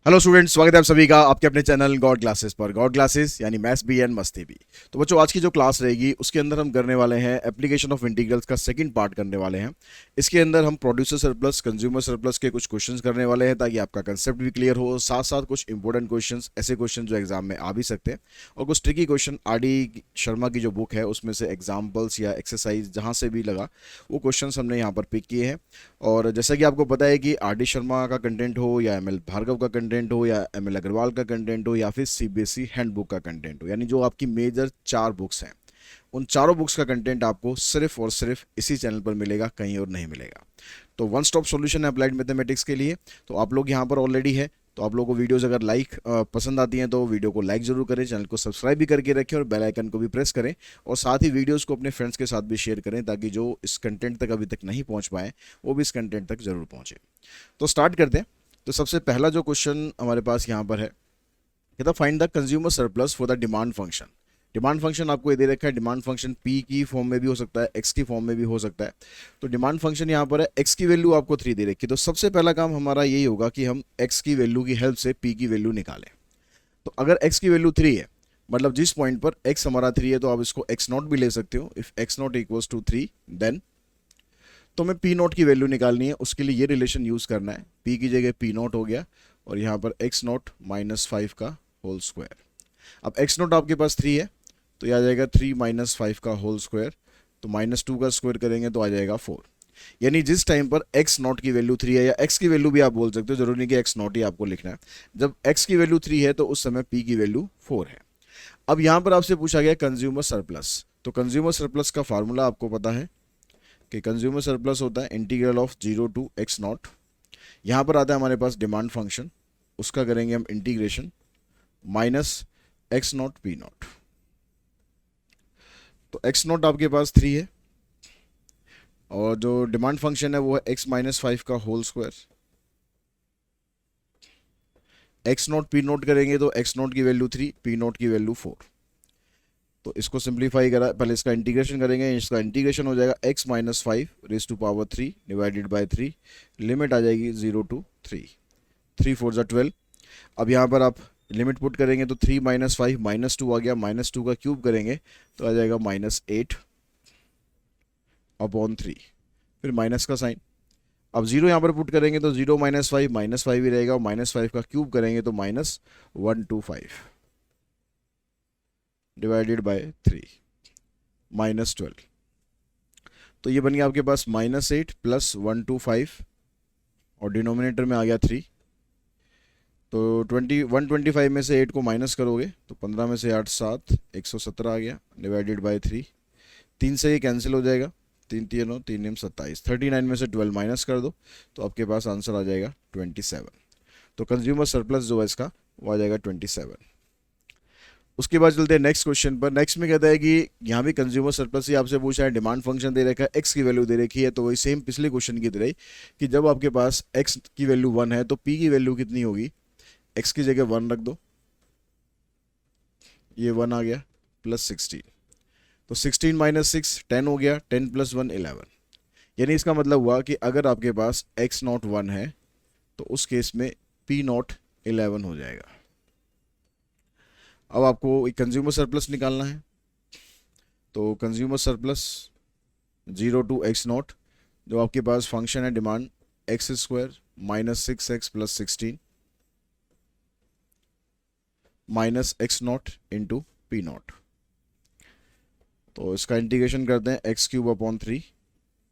Hello students, स्वागत है आप सभी का आपके अपने चैनल गॉड क्लासेस पर। गॉड क्लासेस यानी मैथ्स भी एंड मस्ती भी। तो बच्चों, आज की जो क्लास रहेगी उसके अंदर हम करने वाले हैं एप्लीकेशन ऑफ इंटीग्रल्स का सेकंड पार्ट करने वाले हैं। इसके अंदर हम प्रोड्यूसर सरप्लस, कंज्यूमर सरप्लस के कुछ क्वेश्चंस करने वाले हैं ताकि आपका कंसेप्ट भी क्लियर हो। साथ साथ कुछ इंपॉर्टेंट क्वेश्चंस, ऐसे क्वेश्चन जो एग्जाम में आ भी सकते हैं, और कुछ ट्रिकी क्वेश्चन आर.डी. शर्मा की जो बुक है उसमें से एग्जाम्पल्स या एक्सरसाइज जहाँ से भी लगा वो क्वेश्चन हमने यहाँ पर पिक किए हैं। और जैसा कि आपको पता है कि आर.डी. शर्मा का कंटेंट हो या एम.एल. भार्गव का कंटेंट हो या एम.एल. अग्रवाल का कंटेंट हो या फिर सीबीएसई हैंडबुक का कंटेंट हो, यानी जो आपकी मेजर 4 बुक्स हैं, उन चारों बुक्स का कंटेंट आपको सिर्फ और सिर्फ इसी चैनल पर मिलेगा, कहीं और नहीं मिलेगा। तो वन स्टॉप सॉल्यूशन है अप्लाइड मैथमेटिक्स के लिए। तो आप लोग यहाँ पर ऑलरेडी है, तो आप लोगों को वीडियोस अगर पसंद आती हैं तो वीडियो को लाइक जरूर करें, चैनल को सब्सक्राइब भी करके रखें और बेल आइकन को भी प्रेस करें। और साथ ही वीडियोस को अपने फ्रेंड्स के साथ भी शेयर करें ताकि जो इस कंटेंट तक अभी तक नहीं पहुंच पाए वो भी इस कंटेंट तक जरूर पहुंचे। तो स्टार्ट करते हैं। तो सबसे पहला जो क्वेश्चन हमारे पास यहाँ पर है, कहता find the consumer surplus for the demand function. Demand function आपको ये दे रखा है। डिमांड फंक्शन पी की फॉर्म में भी हो सकता है, एक्स की फॉर्म में भी हो सकता है। तो डिमांड फंक्शन यहाँ पर है, एक्स की वैल्यू आपको 3 दे रखी है। तो सबसे पहला काम हमारा यही होगा कि हम एक्स की वैल्यू की हेल्प से पी की वैल्यू निकालें। तो अगर एक्स की वैल्यू 3 है, मतलब जिस पॉइंट पर एक्स हमारा 3 है, तो आप इसको एक्स नॉट भी ले सकते हो। If X not equals to 3 then, तो हमें पी नॉट की वैल्यू निकालनी है। उसके लिए ये रिलेशन यूज करना है, पी की जगह पी नॉट हो गया और यहाँ पर एक्स नॉट -5 का होल स्क्वायर। अब एक्स नॉट आपके पास 3 है, तो यह आ जाएगा 3 -5 का होल स्क्वायर। तो -2 का स्क्वायर करेंगे तो आ जाएगा 4। यानी जिस टाइम पर एक्स नॉट की वैल्यू 3 है, या एक्स की वैल्यू भी आप बोल सकते हो, जरूरी नहीं कि एक्स नॉट ही आपको लिखना है। जब एक्स की वैल्यू 3 है तो उस समय पी की वैल्यू 4 है। अब यहां पर आपसे पूछा गया कंज्यूमर सरप्लस। तो कंज्यूमर सरप्लस का फार्मूला आपको पता है कि कंज्यूमर सरप्लस होता है integral of 0 to X not. यहां पर आता है हमारे पास डिमांड फंक्शन, उसका करेंगे हम integration minus X not P not. तो एक्स नॉट आपके पास 3 है और जो डिमांड फंक्शन है वो है x-5 का whole square. X not P not करेंगे तो एक्स नॉट की वैल्यू 3, पी नॉट की वैल्यू 4। तो इसको सिंप्लीफाई करा, पहले इसका इंटीग्रेशन करेंगे। इसका इंटीग्रेशन हो जाएगा x-5 डिवाइडेड बाई 3। लिमिट आ जाएगी 0 टू 3, 3 4 ज़ा 12। अब यहाँ पर आप लिमिट पुट करेंगे तो 3 -5 -2 आ गया, -2 का क्यूब करेंगे तो आ जाएगा -8 अपॉन 3, फिर माइनस का साइन। अब जीरो यहाँ पर पुट करेंगे तो 0 -5 ही रहेगा, और -5 का क्यूब करेंगे तो -125 डिवाइडेड बाय 3 -12। तो ये बन गया आपके पास -8 प्लस 125 और डिनोमिनेटर में आ गया 3। तो 125 में से 8 को माइनस करोगे तो 15 में से 8 7, 117 आ गया डिवाइडेड बाय 3। 3 से ये कैंसिल हो जाएगा, 3 3 9 3 9 27। 39 में से 12 माइनस कर दो तो आपके पास आंसर आ जाएगा 27। तो कंज्यूमर सरप्लस जो है इसका वो आ जाएगा 27। उसके बाद चलते हैं नेक्स्ट क्वेश्चन पर। नेक्स्ट में कहता है कि यहाँ भी कंज्यूमर सरप्लस ही आपसे पूछा है, डिमांड फंक्शन दे रखा है, एक्स की वैल्यू दे रखी है। तो वही सेम पिछले क्वेश्चन की तरह ही कि जब आपके पास एक्स की वैल्यू 1 है तो पी की वैल्यू कितनी होगी, एक्स की जगह 1 रख दो, ये 1 आ गया प्लस 16। तो 16 -6 10 हो गया, 10 + 1 11। यानी इसका मतलब हुआ कि अगर आपके पास एक्स नॉट 1 है तो उस केस में पी नॉट 11 हो जाएगा। अब आपको एक कंज्यूमर सरप्लस निकालना है। तो consumer surplus 0 to X not, जो आपके पास फंक्शन है demand X square -6x + 16 minus X not into P not. तो इसका इंटीग्रेशन करते हैं, x³ / 3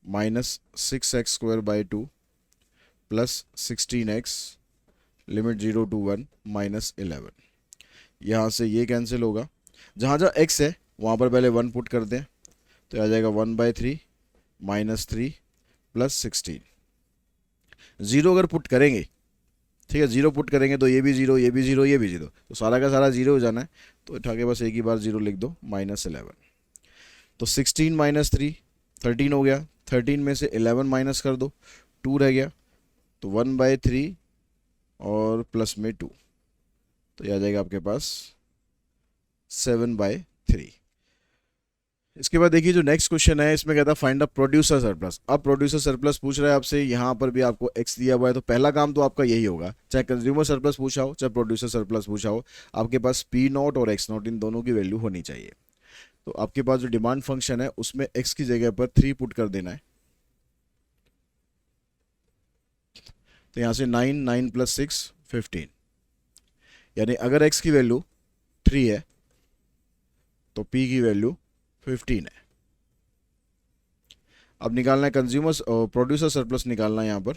-6x² / 2 plus 16x limit 0 to 1 -11। यहाँ से ये कैंसिल होगा, जहाँ जहाँ x है वहाँ पर पहले 1 पुट कर दें तो आ जाएगा 1/3 -3 प्लस 16। ज़ीरो अगर पुट करेंगे, ठीक है, जीरो पुट करेंगे तो ये भी जीरो, ये भी जीरो, ये भी जीरो, तो सारा का सारा जीरो हो जाना है। तो उठा के बस एक ही बार जीरो लिख दो, -11। तो 16 -3 13 हो गया, 13 में से 11 माइनस कर दो, 2 रह गया, तो 1/3 और प्लस में 2, तो यह आ जाएगा आपके पास 7/3। इसके बाद देखिए जो नेक्स्ट क्वेश्चन है इसमें कहता है फाइंड द प्रोड्यूसर सरप्लस। अब प्रोड्यूसर सरप्लस पूछ रहा है आपसे, यहाँ पर भी आपको एक्स दिया हुआ है, तो पहला काम तो आपका यही होगा, चाहे कंज्यूमर सरप्लस पूछा हो चाहे प्रोड्यूसर सरप्लस पूछा हो, आपके पास पी नॉट और एक्स नॉट इन दोनों की वैल्यू होनी चाहिए। तो आपके पास जो डिमांड फंक्शन है उसमें एक्स की जगह पर 3 पुट कर देना है। तो यहाँ से 9, 9 + 6 15, यानी अगर एक्स की वैल्यू 3 है तो पी की वैल्यू 15 है। अब निकालना है कंज्यूमर प्रोड्यूसर सरप्लस निकालना है यहाँ पर।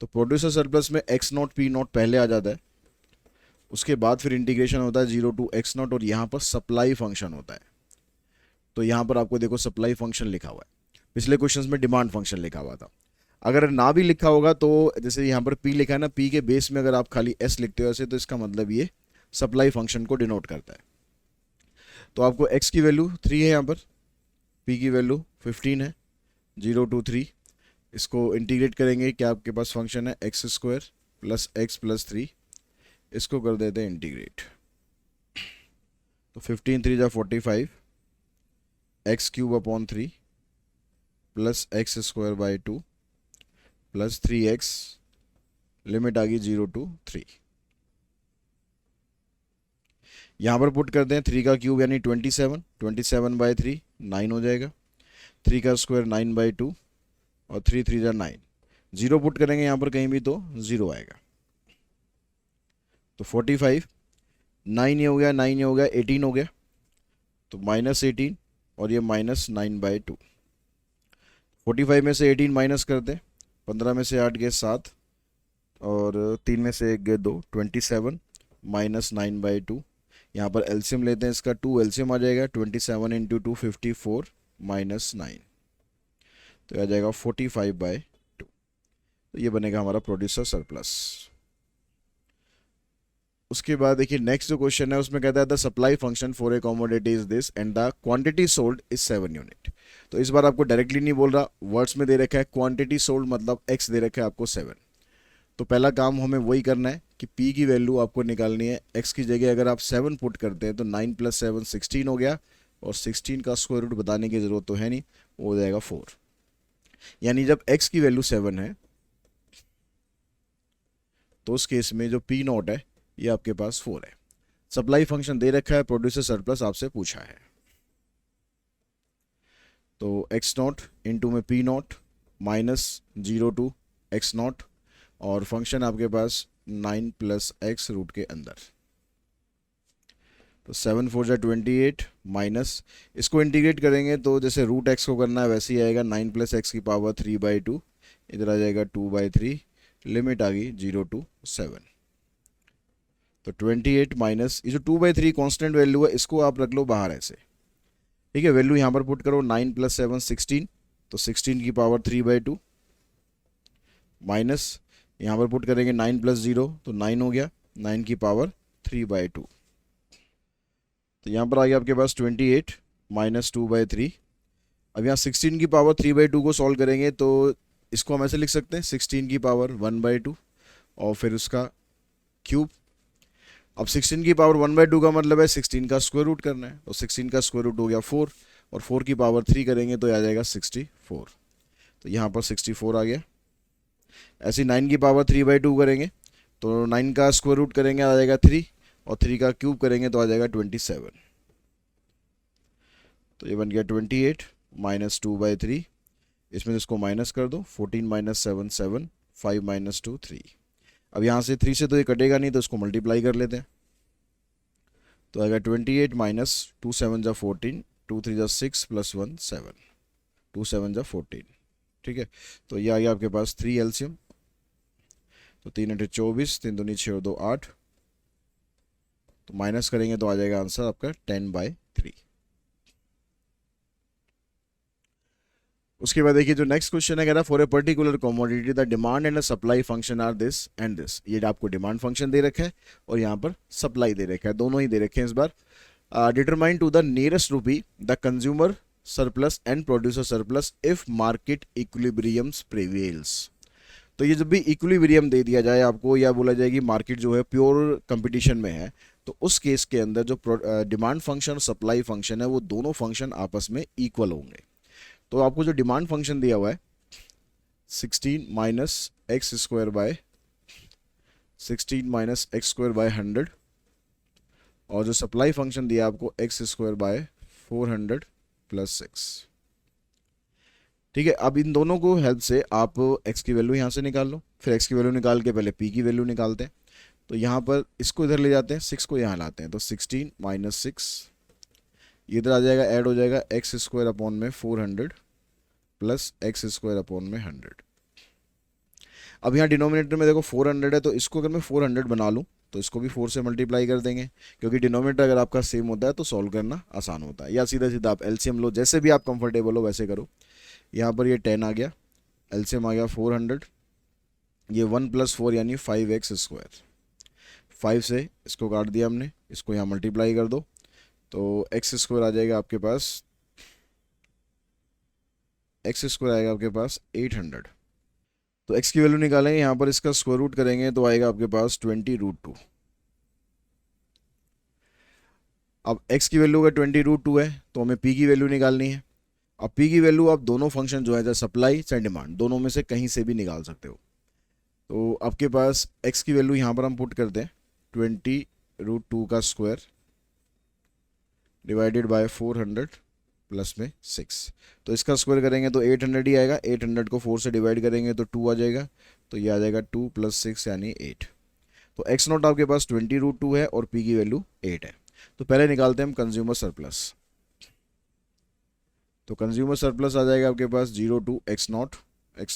तो प्रोड्यूसर सरप्लस में एक्स नॉट पी नॉट पहले आ जाता है, उसके बाद फिर इंटीग्रेशन होता है 0 to x नॉट और यहाँ पर सप्लाई फंक्शन होता है। तो यहाँ पर आपको देखो सप्लाई फंक्शन लिखा हुआ है, पिछले क्वेश्चंस में डिमांड फंक्शन लिखा हुआ था। अगर ना भी लिखा होगा तो जैसे यहाँ पर p लिखा है ना, p के बेस में अगर आप खाली s लिखते हो ऐसे, तो इसका मतलब ये सप्लाई फंक्शन को डिनोट करता है। तो आपको x की वैल्यू 3 है, यहाँ पर p की वैल्यू 15 है, 0 to 3। इसको इंटीग्रेट करेंगे, क्या आपके पास फंक्शन है x² + x + 3, इसको कर देते हैं इंटीग्रेट। तो 15 3 जा 45, x³ + x² / 2 + 3x, लिमिट आ गई 0 to 3। यहाँ पर पुट करते हैं 3 का क्यूब यानी 27, 27/3 9 हो जाएगा, 3 का स्क्वायर 9/2 और 3 3 जा 9, 0 पुट करेंगे यहाँ पर कहीं भी तो 0 आएगा। तो 45, 9 ये हो गया, 9 ये हो गया, 18 हो गया, तो -18 और ये -9/2। 45 में से 18 माइनस करते हैं, 15 में से 8 गए 7 और 3 में से 1 गए 2, 27 -9/2। यहाँ पर एलसीएम लेते हैं इसका, 2 एलसीएम आ जाएगा, 27 × 2 54 -9, तो आ जाएगा 45/2। तो ये बनेगा हमारा प्रोड्यूसर सरप्लस। उसके बाद देखिए नेक्स्ट जो क्वेश्चन है उसमें कहता है the supply function for a commodity is this and the quantity sold is 7 unit. तो इस बार आपको डायरेक्टली नहीं बोल रहा, वर्ड्स में दे रखा है क्वांटिटी सोल्ड मतलब x दे रखा है आपको 7। तो पहला काम हमें वही करना है कि p की वैल्यू आपको निकालनी है। x की जगह अगर आप 7 पुट करते हैं तो 9 + 7 16 हो गया, और 16 का स्क्वायर रूट बताने की ज़रूरत तो है नहीं, वो हो जाएगा 4। यानी जब x की वैल्यू 7 है तो उस केस में जो p नॉट है ये आपके पास 4 है। सप्लाई फंक्शन दे रखा है, प्रोड्यूसर सरप्लस आपसे पूछा है। तो x नॉट इंटू में p not -0 to x not, और फंक्शन आपके पास 9 + x रूट के अंदर। तो 7 4 जा 28 माइनस, इसको इंटीग्रेट करेंगे तो जैसे रूट x को करना है वैसे ही आएगा, 9 + x³ 3/2, इधर आ जाएगा 2/3, लिमिट आ गई 0 to 7। तो 28 माइनस ये जो 2/3 कांस्टेंट वैल्यू है इसको आप रख लो बाहर ऐसे, ठीक है। वैल्यू यहाँ पर पुट करो, 9 + 7 16, तो 16³ 3/2 माइनस यहाँ पर पुट करेंगे 9 + 0 तो 9 हो गया, 9³ 3/2। तो यहाँ पर आ गया आपके पास 28 - 2/3। अब यहाँ 16³ 3/2 को सॉल्व करेंगे तो इसको हम ऐसे लिख सकते हैं 16³ 1/2 और फिर उसका क्यूब। अब 16³ 1/2 का मतलब है 16 का स्क्वायर रूट करना है, तो 16 का स्क्वायर रूट हो गया 4, और 4³ 3 करेंगे तो आ जाएगा 64। तो यहाँ पर 64 आ गया। ऐसे 9³ 3/2 करेंगे तो 9 का स्क्वायर रूट करेंगे आ जाएगा 3, और 3 का क्यूब करेंगे तो आ जाएगा 27। तो ये बन गया 28 - 2/3, इसमें से इसको माइनस कर दो, 14 - 7 7, 5 - 2 3। अब यहाँ से 3 से तो ये कटेगा नहीं, तो इसको मल्टीप्लाई कर लेते हैं, तो आएगा 28 - 2 7 जा 14, 2 3 जा 6 + 1 7, 2 7 जा 14, ठीक है। तो ये आ गया आपके पास 3 एलसीएम, तो 3 × 24, 3 दूनी 6 और 2 8, तो माइनस करेंगे तो आ जाएगा आंसर आपका 10/3। उसके बाद देखिए जो नेक्स्ट क्वेश्चन है कह रहा है for a particular commodity the demand and supply function are this and this. ये आपको डिमांड फंक्शन दे रखा है और यहाँ पर सप्लाई दे रखा है, दोनों ही दे रखे हैं इस बार। Determine to the nearest rupee the consumer surplus and producer surplus if market equilibriums prevails. तो ये जब भी इक्विलिब्रियम दे दिया जाए आपको, या बोला जाए कि मार्केट जो है प्योर कंपटीशन में है, तो उस केस के अंदर जो डिमांड फंक्शन और सप्लाई फंक्शन है वो दोनों फंक्शन आपस में इक्वल होंगे। तो आपको जो डिमांड फंक्शन दिया हुआ है 16 माइनस एक्स स्क्वायर बाय 100, और जो सप्लाई फंक्शन दिया आपको एक्स स्क्वायर बाय 400 प्लस 6। ठीक है, अब इन दोनों को हेल्प से आप x की वैल्यू यहाँ से निकाल लो, फिर x की वैल्यू निकाल के पहले p की वैल्यू निकालते हैं। तो यहाँ पर इसको इधर ले जाते हैं, 6 को यहाँ लाते हैं, तो 16 माइनस 6 ये इधर आ जाएगा, ऐड हो जाएगा एक्स स्क्वायर अपॉन में 400 प्लस एक्स स्क्वायर अपॉन में 100। अब यहाँ डिनोमिनेटर में देखो 400 है, तो इसको अगर मैं 400 बना लूँ तो इसको भी 4 से मल्टीप्लाई कर देंगे, क्योंकि डिनोमिनेटर अगर आपका सेम होता है तो सॉल्व करना आसान होता है। या सीधा सीधा आप एलसीएम लो, जैसे भी आप कंफर्टेबल हो वैसे करो। यहाँ पर ये 10 आ गया, एलसीएम आ गया 400, ये 1 प्लस 4 यानी 5x स्क्वायर, 5 से इसको काट दिया हमने, इसको यहाँ मल्टीप्लाई कर दो तो एक्स स्क्वायर आ जाएगा आपके पास, एक्स स्क्वायर आएगा आपके पास 800। तो x की वैल्यू निकालेंगे, यहाँ पर इसका स्क्वायर रूट करेंगे तो आएगा आपके पास 20√2। अब x की वैल्यू अगर 20√2 है तो हमें p की वैल्यू निकालनी है। अब p की वैल्यू आप दोनों फंक्शन जो है चाहे सप्लाई चाहे डिमांड दोनों में से कहीं से भी निकाल सकते हो। तो आपके पास x की वैल्यू यहाँ पर हम पुट करते हैं 20√2 का स्क्वायर डिवाइडेड बाय 400 प्लस में 6। तो इसका स्क्वायर करेंगे तो 800 ही आएगा, 800 को 4 से डिवाइड करेंगे तो 2 आ जाएगा, तो ये आ जाएगा 2 प्लस 6 यानी 8। तो एक्स नॉट आपके पास 20√2 है और पी की वैल्यू 8 है। तो पहले निकालते हैं हम कंज्यूमर सरप्लस। तो कंज्यूमर सरप्लस आ जाएगा आपके पास 0 to एक्स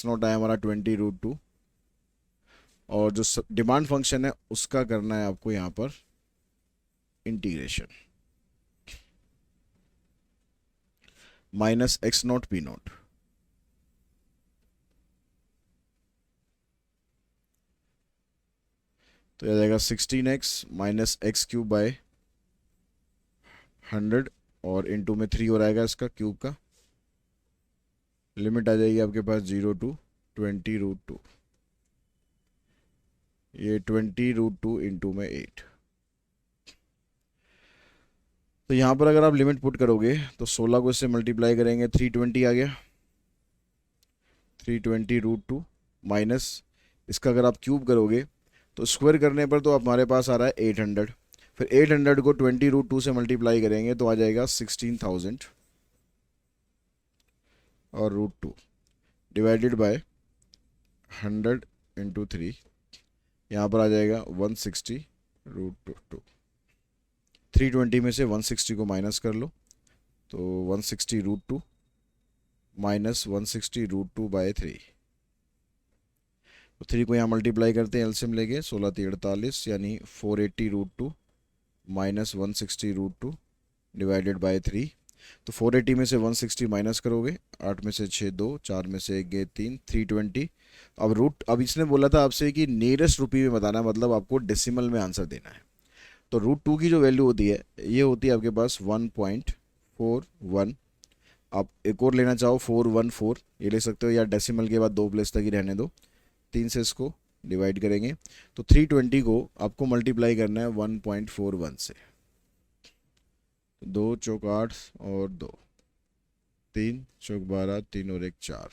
नॉट आया हमारा 20√2, और जो डिमांड फंक्शन है उसका करना है आपको यहाँ पर integration minus X not P not. तो यह जाएगा 16x minus x cube by 100, और इनटू में 3 हो रहेगा इसका क्यूब का, लिमिट आ जाएगी आपके पास 0 to 20√2, ये 20√2 इंटू में 8। तो यहाँ पर अगर आप लिमिट पुट करोगे तो 16 को इससे मल्टीप्लाई करेंगे 320 आ गया, 320√2 माइनस इसका अगर आप क्यूब करोगे तो स्क्वायर करने पर तो हमारे पास आ रहा है 800, फिर 800 को 20√2 से मल्टीप्लाई करेंगे तो आ जाएगा 16,000 और √2 डिवाइडेड बाय 100 इंटू 3, यहाँ पर आ जाएगा 160√2। 320 में से 160 को माइनस कर लो तो 160√2 माइनस 160√2 बाय 3। तो 3 को यहाँ मल्टीप्लाई करते हैं एलसीएम लेके, 16 3 48 यानी 480√2 माइनस 160√2 डिवाइडेड बाय 3। तो 480 में से 160 माइनस करोगे, 8 में से 6 2, 4 में से 1 गए 3, 320। अब इसने बोला था आपसे कि नियरेस्ट रुपी में बताना है, मतलब आपको डेसिमल में आंसर देना है। तो √2 की जो वैल्यू होती है ये होती है आपके पास 1.41। आप एक और लेना चाहो 414 ये ले सकते हो, या डेसिमल के बाद 2 प्लेस तक ही रहने दो, 3 से इसको डिवाइड करेंगे तो 320 को आपको मल्टीप्लाई करना है 1.41 से। 2 चौक 8 और 2, 3 चौक 12, 3 और 1 4,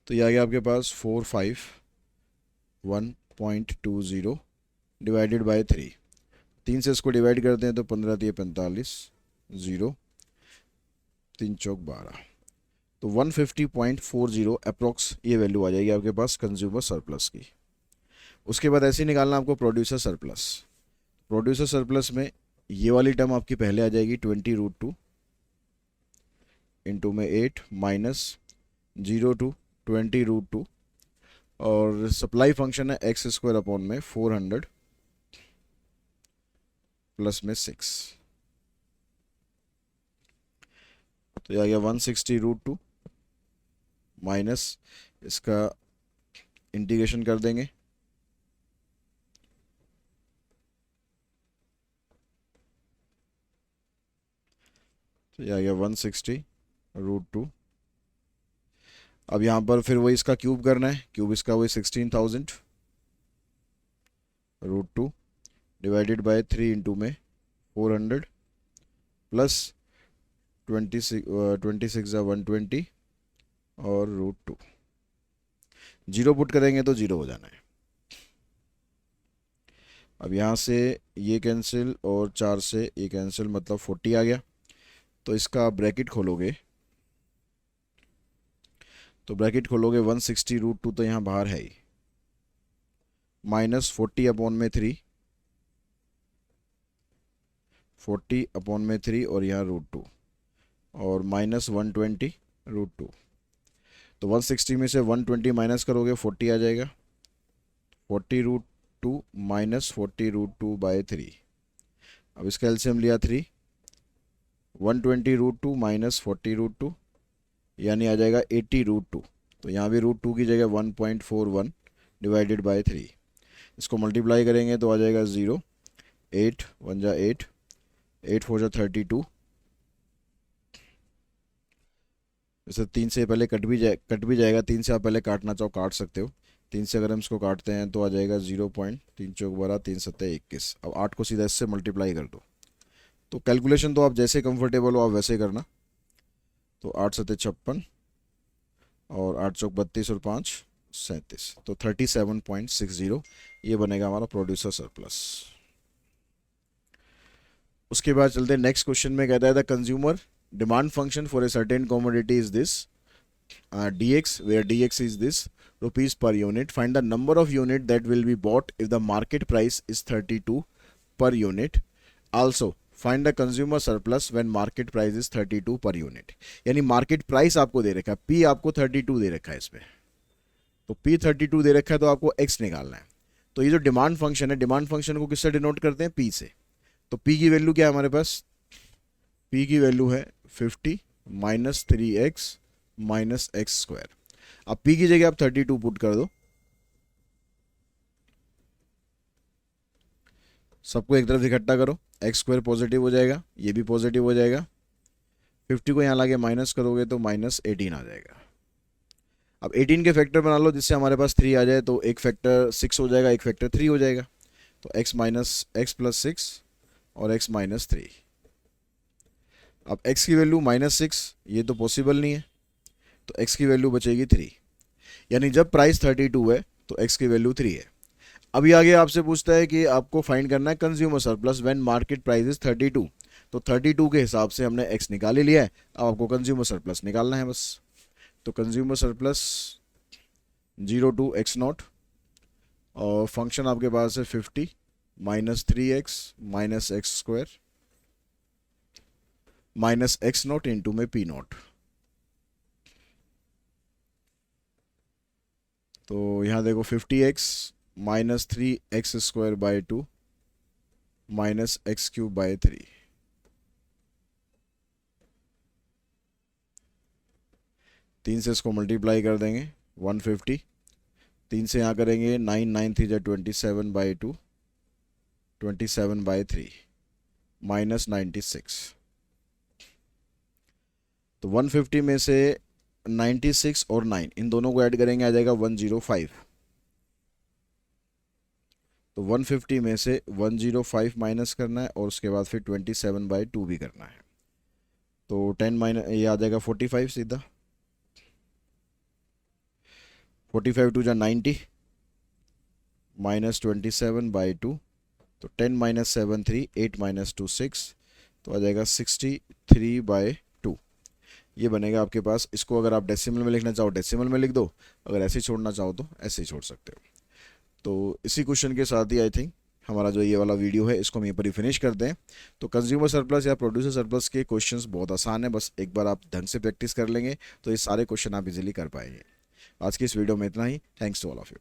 तो ये आ गया आपके पास 451.20 डिवाइडेड बाय 3। 3 से इसको डिवाइड करते हैं तो 15 3 45, 0 3 चौक 12, तो 150.40 अप्रोक्स ये वैल्यू आ जाएगी आपके पास कंज्यूमर सरप्लस की। उसके बाद ऐसे ही निकालना आपको प्रोड्यूसर सरप्लस। प्रोड्यूसर सरप्लस में ये वाली टर्म आपकी पहले आ जाएगी 20√2 इंटू में 8 माइनस 0 to 20√2, और सप्लाई फंक्शन है एक्स स्क्वायर अपॉन में 400 प्लस में 6, तो यह आ गया 160√2 माइनस इसका इंटीग्रेशन कर देंगे, तो यह आ गया 160√2। अब यहाँ पर फिर वही इसका क्यूब करना है, क्यूब इसका वही 16,000 √2 डिवाइडेड बाय 3 इंटू में 400 प्लस 26 या 120 और √2। जीरो पुट करेंगे तो जीरो हो जाना है। अब यहाँ से ये कैंसिल और 4 से ये कैंसिल, मतलब 40 आ गया। तो इसका ब्रैकेट खोलोगे तो 160 √2 तो यहाँ बाहर है ही, माइनस 40 अपॉन में 3 और यहाँ √2 और माइनस 120 √2। तो 160 में से 120 माइनस करोगे 40 आ जाएगा। 40 √2 माइनस 40 √2 बाय 3। अब इसका एलसीएम लिया 3, 120 √2 माइनस 40 √2 यानी आ जाएगा 80 √2। तो यहाँ भी √2 की जगह 1.41 डिवाइडेड बाय 3। इसको मल्टीप्लाई करेंगे तो आ जाएगा 0, 8 1 जा 8, 8 4 जा 32। वैसे 3 से पहले कट भी जाएगा। 3 से आप पहले काटना चाहो काट सकते हो। 3 से अगर हम इसको काटते हैं तो आ जाएगा 0.3 चौक 12, 3 सत्ते 21। अब 8 को सीधा इससे मल्टीप्लाई कर दो। तो कैलकुलेशन तो आप जैसे कंफर्टेबल हो आप वैसे करना। तो 8 सत्ते 56 और 8 चौक 32 और 5 37, तो 37.60 ये बनेगा हमारा प्रोड्यूसर सरप्लस। उसके बाद चलते हैं नेक्स्ट क्वेश्चन में। कहता है the consumer demand function for a certain commodity is this dx, where dx is this rupees per unit. Find the number of unit that will be bought if the market price is 32 per unit. Also find the consumer surplus when market price is 32 per unit. यानी market price आपको दे रखा है, P आपको 32 दे रखा है इसमें, तो P 32 दे रखा है तो आपको एक्स निकालना है। तो ये जो डिमांड फंक्शन है, डिमांड फंक्शन को किससे डिनोट करते हैं, पी से। तो पी की वैल्यू क्या है हमारे पास, पी की वैल्यू है 50 minus 3x minus x square. अब पी की जगह आप 32 पुट कर दो, सबको एक तरफ इकट्ठा करो, एक्स स्क्वायर पॉजिटिव हो जाएगा, ये भी पॉजिटिव हो जाएगा। 50 को यहाँ लाके माइनस करोगे तो माइनस 18 आ जाएगा। अब 18 के फैक्टर बना लो जिससे हमारे पास 3 आ जाए, तो एक फैक्टर 6 हो जाएगा, एक फैक्टर 3 हो जाएगा। तो x माइनस एक्स प्लस 6 और x माइनस 3। अब x की वैल्यू -6 ये तो पॉसिबल नहीं है, तो x की वैल्यू बचेगी 3। यानी जब प्राइस 32 है तो x की वैल्यू 3 है। अभी आगे आपसे पूछता है कि आपको फाइंड करना है consumer surplus when market price is 32। तो 32 के हिसाब से हमने x निकाल ही लिया है, अब आपको कंज्यूमर सरप्लस निकालना है बस। तो कंज्यूमर सरप्लस 0 to x0 और फंक्शन आपके पास है 50 minus 3x minus x square minus x0 into में p0। तो यहाँ देखो 50x minus 3x square by 2 minus x cube by 3। तीन से इसको मल्टीप्लाई कर देंगे 150, 3 से यहाँ करेंगे 9 9 3 जा 27 बाई 2 27 बाई 3 माइनस 96। तो 150 में से 96 और 9 इन दोनों को ऐड करेंगे आ जाएगा 105। तो 150 में से 105 माइनस करना है और उसके बाद फिर 27 बाई 2 भी करना है। तो 10 माइनस ये आ जाएगा 45 सीधा, 45 2 जा 90 माइनस 27 बाई 2। तो 10 माइनस 7 3, 8 माइनस 2 6, तो आ जाएगा 63 बाई 2। ये बनेगा आपके पास। इसको अगर आप डेसिमल में लिखना चाहो डेसिमल में लिख दो, अगर ऐसे ही छोड़ना चाहो तो ऐसे ही छोड़ सकते हो। तो इसी क्वेश्चन के साथ ही आई थिंक हमारा जो ये वाला वीडियो है इसको हम यहीं पर ही फिनिश करते हैं। तो कंज्यूमर सरप्लस या प्रोड्यूसर सरप्लस के क्वेश्चंस बहुत आसान है, बस एक बार आप ढंग से प्रैक्टिस कर लेंगे तो ये सारे क्वेश्चन आप इजीली कर पाएंगे। आज की इस वीडियो में इतना ही। Thanks to all of you.